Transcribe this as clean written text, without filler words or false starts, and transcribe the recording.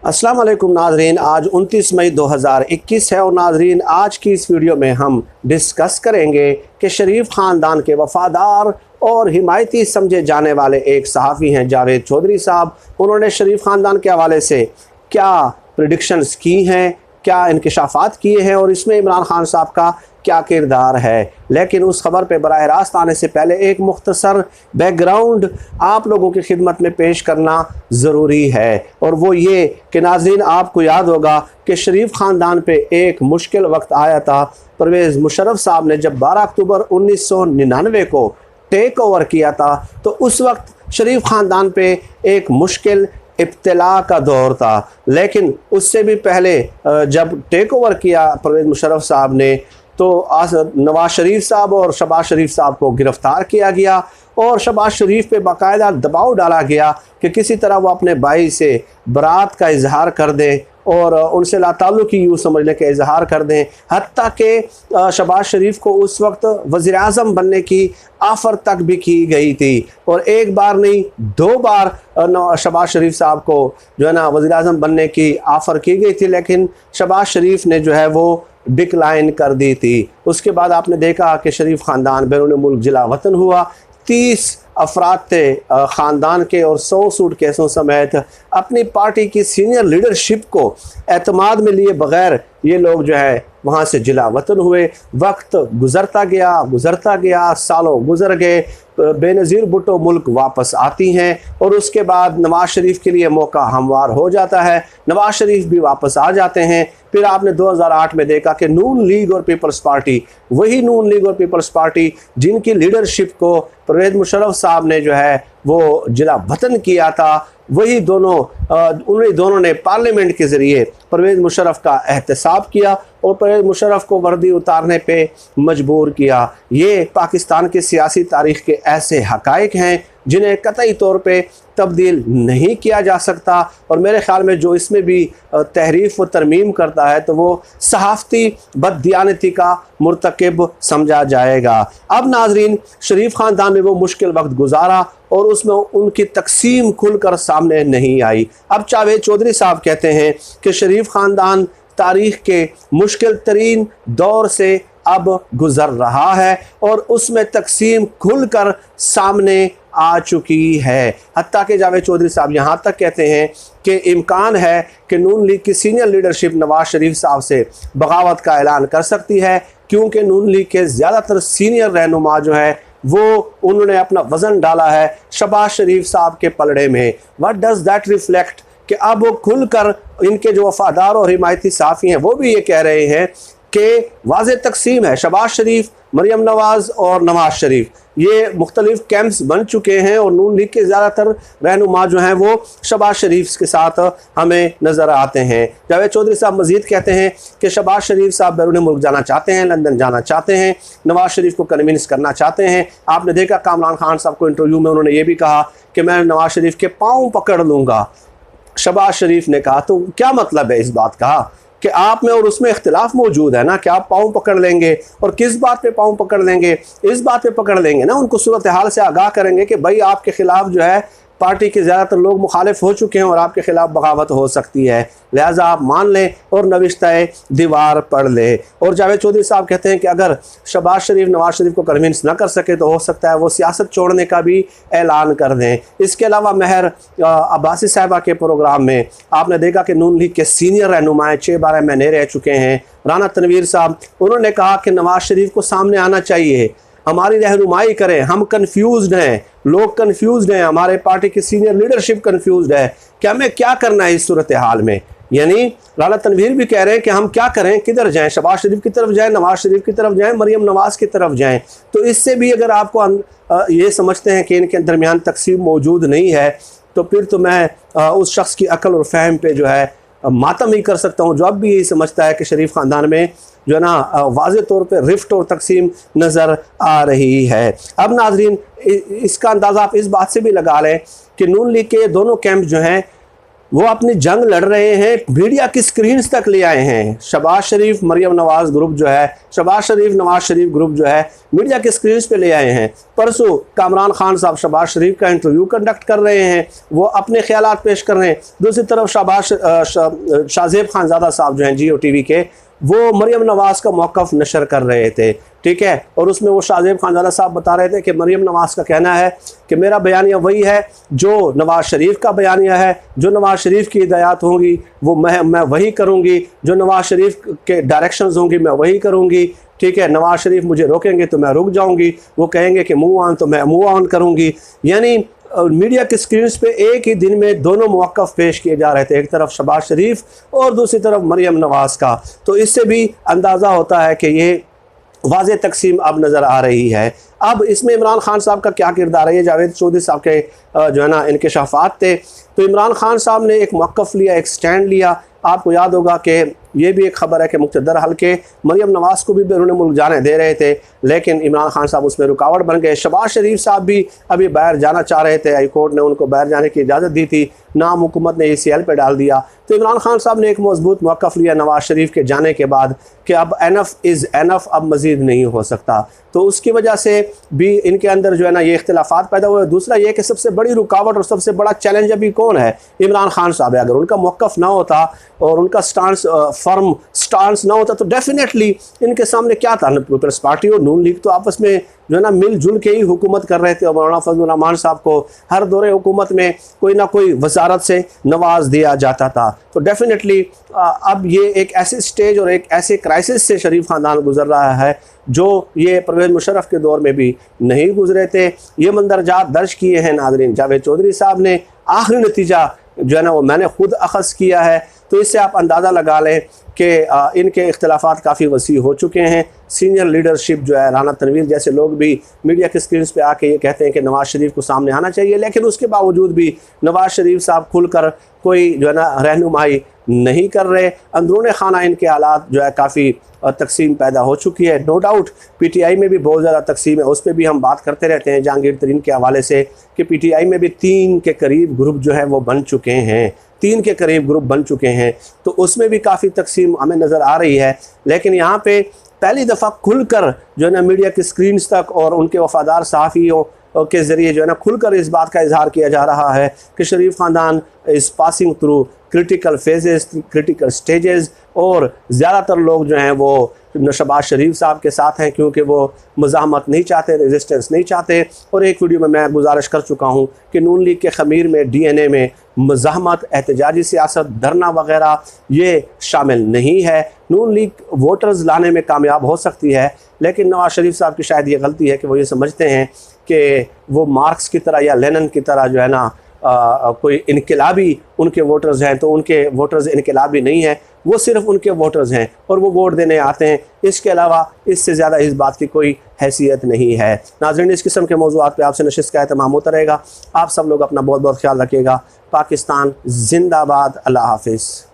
अस्सलाम वालेकुम नाजरीन, आज 29 मई 2021 है और नाजरीन आज की इस वीडियो में हम डिस्कस करेंगे कि शरीफ ख़ानदान के वफादार और हिमायती समझे जाने वाले एक सहाफ़ी हैं जावेद चौधरी साहब। उन्होंने शरीफ ख़ानदान के हवाले से क्या प्रेडिक्शंस की हैं, क्या इंकशाफात किए हैं और इसमें इमरान खान साहब का क्या किरदार है। लेकिन उस खबर पे बराह रास्त आने से पहले एक मुख्तसर बैकग्राउंड आप लोगों की खिदमत में पेश करना ज़रूरी है, और वो ये कि नाज़रीन आपको याद होगा कि शरीफ ख़ानदान पे एक मुश्किल वक्त आया था। परवेज़ मुशर्रफ साहब ने जब 12 अक्टूबर 1999 को टेक ओवर किया था तो उस वक्त शरीफ ख़ानदान पे एक मुश्किल इब्तिला का दौर था। लेकिन उससे भी पहले जब टेक ओवर किया परवेज़ मुशर्रफ साहब ने तो नवाज शरीफ साहब और शहबाज शरीफ साहब को गिरफ़्तार किया गया और शहबाज शरीफ पे बाकायदा दबाव डाला गया कि किसी तरह वो अपने भाई से बरात का इजहार कर दें और उनसे लाताल्लुकी यूँ समझने का इजहार कर दें। हत्ता कि शहबाज शरीफ को उस वक्त वज़ीर-ए-आज़म बनने की ऑफ़र तक भी की गई थी और एक बार नहीं 2 बार शहबाज शरीफ साहब को जो है ना वज़ीर-ए-आज़म बनने की ऑफ़र की गई थी, लेकिन शहबाज शरीफ ने जो है वो डिक्लाइन कर दी थी। उसके बाद आपने देखा कि शरीफ ख़ानदान बैरून मुल्क जिला वतन हुआ। 30 अफराद थे ख़ानदान के और 100 सूटकेसों समेत अपनी पार्टी की सीनियर लीडरशिप को एतमाद में लिए बग़ैर ये लोग जो है वहाँ से जिला वतन हुए। वक्त गुज़रता गया, सालों गुज़र गए, बेनज़ीर भुट्टो मुल्क वापस आती हैं और उसके बाद नवाज शरीफ के लिए मौका हमवार हो जाता है। नवाज शरीफ भी वापस आ जाते हैं। फिर आपने 2008 में देखा कि नून लीग और पीपल्स पार्टी, वही नून लीग और पीपल्स पार्टी जिनकी लीडरशिप को परवेज़ मुशर्रफ साहब ने जो है वो जिला वतन किया था, वही उन्हीं दोनों ने पार्लियामेंट के ज़रिए परवेज़ मुशर्रफ का एहतसाब किया और परवेज़ मुशर्रफ को वर्दी उतारने पे मजबूर किया। ये पाकिस्तान की सियासी तारीख़ के ऐसे हक़ाइक़ हैं जिन्हें कतई तौर पे तब्दील नहीं किया जा सकता। और मेरे ख़्याल में जो इसमें भी तहरीफ़ व तरमीम करता है तो वो सहाफ़ती बददियानती का मुर्तकिब समझा जाएगा। अब नाजरीन शरीफ ख़ानदान में वो मुश्किल वक्त गुजारा और उसमें उनकी तकसीम खुलकर सामने नहीं आई। अब जावेद चौधरी साहब कहते हैं कि शरीफ ख़ानदान तारीख़ के मुश्किल तरीन दौर से अब गुज़र रहा है और उसमें तकसीम खुलकर सामने आ चुकी है। हत्ता कि जावेद चौधरी साहब यहाँ तक कहते हैं कि इम्कान है कि नून लीग की सीनियर लीडरशिप नवाज शरीफ साहब से बगावत का ऐलान कर सकती है, क्योंकि नून लीग के ज़्यादातर सीनियर रहनुमा जो है वो उन्होंने अपना वज़न डाला है शहबाज शरीफ साहब के पलड़े में। व्हाट डज़ दैट रिफ्लेक्ट कि अब वो खुलकर इनके जो वफादार और हिमायती साफ़ी हैं वो भी ये कह रहे हैं कि वाज़ेह तकसीम है। शहबाज शरीफ, मरियम नवाज़ और नवाज शरीफ ये मुख्तलिफ कैंप्स बन चुके हैं और नून लीग के ज़्यादातर रहनुमा जो हैं वो शहबाज शरीफ के साथ हमें नज़र आते हैं। जावेद चौधरी साहब मज़ीद कहते हैं कि शहबाज शरीफ साहब बैरून मुल्क जाना चाहते हैं, लंदन जाना चाहते हैं, नवाज शरीफ को कन्विंस करना चाहते हैं। आपने देखा इमरान खान साहब को इंटरव्यू में उन्होंने ये भी कहा कि मैं नवाज शरीफ के पाँव पकड़ लूँगा। शहबाज शरीफ ने कहा तो क्या मतलब है इस बात का कि आप में और उसमें इख्तिलाफ मौजूद है ना, कि आप पाँव पकड़ लेंगे और किस बात पे पाँव पकड़ लेंगे, इस बात पे पकड़ लेंगे ना, उनको सूरत हाल से आगाह करेंगे कि भाई आपके ख़िलाफ़ जो है पार्टी के ज़्यादातर लोग मुखालिफ हो चुके हैं और आपके ख़िलाफ़ बगावत हो सकती है, लिहाजा आप मान लें और नविश्ता दीवार पढ़ लें। और जावेद चौधरी साहब कहते हैं कि अगर शहबाज शरीफ नवाज शरीफ को कन्विंस ना कर सके तो हो सकता है वो सियासत छोड़ने का भी ऐलान कर दें। इसके अलावा महर अब्बासी साहिबा के प्रोग्राम में आपने देखा कि नून लीग के सीनियर रहनुमाएँ 6 बार MNA रह चुके हैं। राना तनवीर साहब उन्होंने कहा कि नवाज शरीफ को सामने आना चाहिए, हमारी रहनुमाई करें, हम कन्फ्यूज़्ड हैं, लोग कन्फ्यूज़्ड हैं, हमारे पार्टी की सीनियर लीडरशिप कन्फ्यूज़्ड है कि हमें क्या करना है इस सूरत हाल में। यानी राना तनवीर भी कह रहे हैं कि हम क्या करें, किधर जाएं, शहबाज शरीफ की तरफ जाएं, नवाज शरीफ की तरफ जाएं, मरियम नवाज़ की तरफ जाएं। तो इससे भी अगर आपको ये समझते हैं कि इनके दरमियान तकसीम मौजूद नहीं है तो फिर तो मैं उस शख्स की अक्ल और फहम पे जो है मातम ही कर सकता हूँ जो अब भी यही समझता है कि शरीफ ख़ानदान में जो है ना वाज़ेह तौर पे रिफ्ट और तकसीम नज़र आ रही है। अब नाजरीन इसका अंदाज़ा आप इस बात से भी लगा लें कि नून लीग के दोनों कैंप जो हैं वो अपनी जंग लड़ रहे हैं, मीडिया की स्क्रीन्स तक ले आए हैं। शहबाज शरीफ मरियम नवाज ग्रुप जो है, शहबाज शरीफ नवाज शरीफ ग्रुप जो है, मीडिया की स्क्रीन्स पे ले आए हैं। परसों इमरान खान साहब शहबाज शरीफ का इंटरव्यू कंडक्ट कर रहे हैं, वो अपने ख्यालात पेश कर रहे हैं। दूसरी तरफ शाहजेब खानजादा साहब जो हैं जियो टीवी के, वो मरियम नवाज का मौक़िफ़ नशर कर रहे थे, ठीक है। और उसमें वो शाहजेब खानजादा साहब बता रहे थे कि मरियम नवाज का कहना है कि मेरा बयानिया वही है जो नवाज शरीफ का बयानिया है, जो नवाज शरीफ की हिदायत होंगी वो मैं वही करूँगी, जो नवाज शरीफ के डायरेक्शंस होंगी मैं वही करूँगी, ठीक है। नवाज शरीफ मुझे रोकेंगे तो मैं रुक जाऊँगी, वो कहेंगे कि मूव ऑन तो मैं मूव ऑन करूँगी। यानी मीडिया की स्क्रीन्स पे एक ही दिन में दोनों मौक़िफ़ पेश किए जा रहे थे, एक तरफ शहबाज शरीफ और दूसरी तरफ मरियम नवाज का। तो इससे भी अंदाज़ा होता है कि ये वाज़ेह तकसीम अब नज़र आ रही है। अब इसमें इमरान खान साहब का क्या किरदार है, ये जावेद चौधरी साहब के जो है ना इंकशाफात थे। तो इमरान खान साहब ने एक मौक़िफ़ लिया, एक स्टैंड लिया। आपको याद होगा कि ये भी एक ख़बर है कि मुक़्तदर हल्के मरियम नवाज़ को भी बैरून मुल्क जाने दे रहे थे, लेकिन इमरान खान साहब उसमें रुकावट बन गए। शहबाज शरीफ साहब भी अभी बाहर जाना चाह रहे थे, हाई कोर्ट ने उनको बाहर जाने की इजाज़त दी थी, नाम हुकूमत ने ECL पे डाल दिया। तो इमरान खान साहब ने एक मजबूत मौक़िफ़ लिया नवाज़ शरीफ के जाने के बाद कि अब एनफ़ इज़ एनफ़, अब मज़ीद नहीं हो सकता। तो उसकी वजह से भी इनके अंदर जो है ना ये इख्तिलाफ़ात पैदा हुए। दूसरा ये कि सबसे बड़ी रुकावट और सबसे बड़ा चैलेंज अभी कौन है, इमरान खान साहब है। अगर उनका मौक़िफ़ ना होता और उनका फर्म स्टांस ना होता तो डेफिनेटली इनके सामने क्या था, पीपल्स पार्टी और नून लीग तो आपस में जो है ना मिलजुल के ही हुकूमत कर रहे थे। और मौलाना फजलुर रहमान साहब को हर दौरे हुकूमत में कोई ना कोई वजारत से नवाज दिया जाता था। तो डेफिनेटली अब ये एक ऐसे स्टेज और एक ऐसे क्राइसिस से शरीफ ख़ानदान गुजर रहा है जो ये परवेज़ मुशर्रफ के दौर में भी नहीं गुजरे थे। ये मंदरजात दर्ज किए हैं नाज़रीन जावेद चौधरी साहब ने। आखिरी नतीजा जो है ना वो मैंने ख़ुद अख़ज़ किया है। तो इससे आप अंदाज़ा लगा लें कि इनके इख्तिलाफ़ात काफ़ी वसी हो चुके हैं। सीनियर लीडरशिप जो है, राना तनवीर जैसे लोग भी मीडिया के स्क्रीन्स पे आके ये कहते हैं कि नवाज़ शरीफ को सामने आना चाहिए, लेकिन उसके बावजूद भी नवाज़ शरीफ साहब खुलकर कोई जो है ना रहनुमाई नहीं कर रहे। अंदरूनी खाना इनके हालात जो है काफ़ी तकसीम पैदा हो चुकी है। नो डाउट PTI में भी बहुत ज़्यादा तकसीम है, उस पर भी हम बात करते रहते हैं जहांगीर तरीन के हवाले से कि PTI में भी 3 के करीब ग्रुप जो है वो बन चुके हैं, 3 के करीब ग्रुप बन चुके हैं। तो उसमें भी काफ़ी तकसीम हमें नज़र आ रही है। लेकिन यहाँ पे पहली दफ़ा खुलकर जो है ना मीडिया की स्क्रीन्स तक और उनके वफादार सहाफ़ियों के ज़रिए जो है ना खुलकर इस बात का इजहार किया जा रहा है कि शरीफ ख़ानदान is passing through critical phases, critical stages. और ज़्यादातर लोग जो हैं वो शहबाज शरीफ साहब के साथ हैं क्योंकि वो मज़ाहमत नहीं चाहते, रेजिस्टेंस नहीं चाहते। और एक वीडियो में मैं गुजारिश कर चुका हूँ कि नून लीग के ख़मीर में, DNA में मज़ाहमत, एहतजाजी सियासत, धरना वगैरह ये शामिल नहीं है। नून लीग वोटर्स लाने में कामयाब हो सकती है, लेकिन नवाज शरीफ साहब की शायद ये गलती है कि वो ये समझते हैं कि वो मार्क्स की तरह या लेनिन की तरह जो है ना कोई इनकलाबी उनके वोटर्स हैं। तो उनके वोटर्स इनकलाबी नहीं हैं, वो सिर्फ उनके वोटर्स हैं और वो वोट देने आते हैं। इसके अलावा इससे ज़्यादा इस बात की कोई हैसियत नहीं है। नाज़रीन, इस किस्म के मौज़ूआत पे आपसे नशिस्त का एहतमाम होता रहेगा। आप सब लोग अपना बहुत बहुत ख्याल रखिएगा। पाकिस्तान जिंदाबाद। अल्लाह हाफिज़।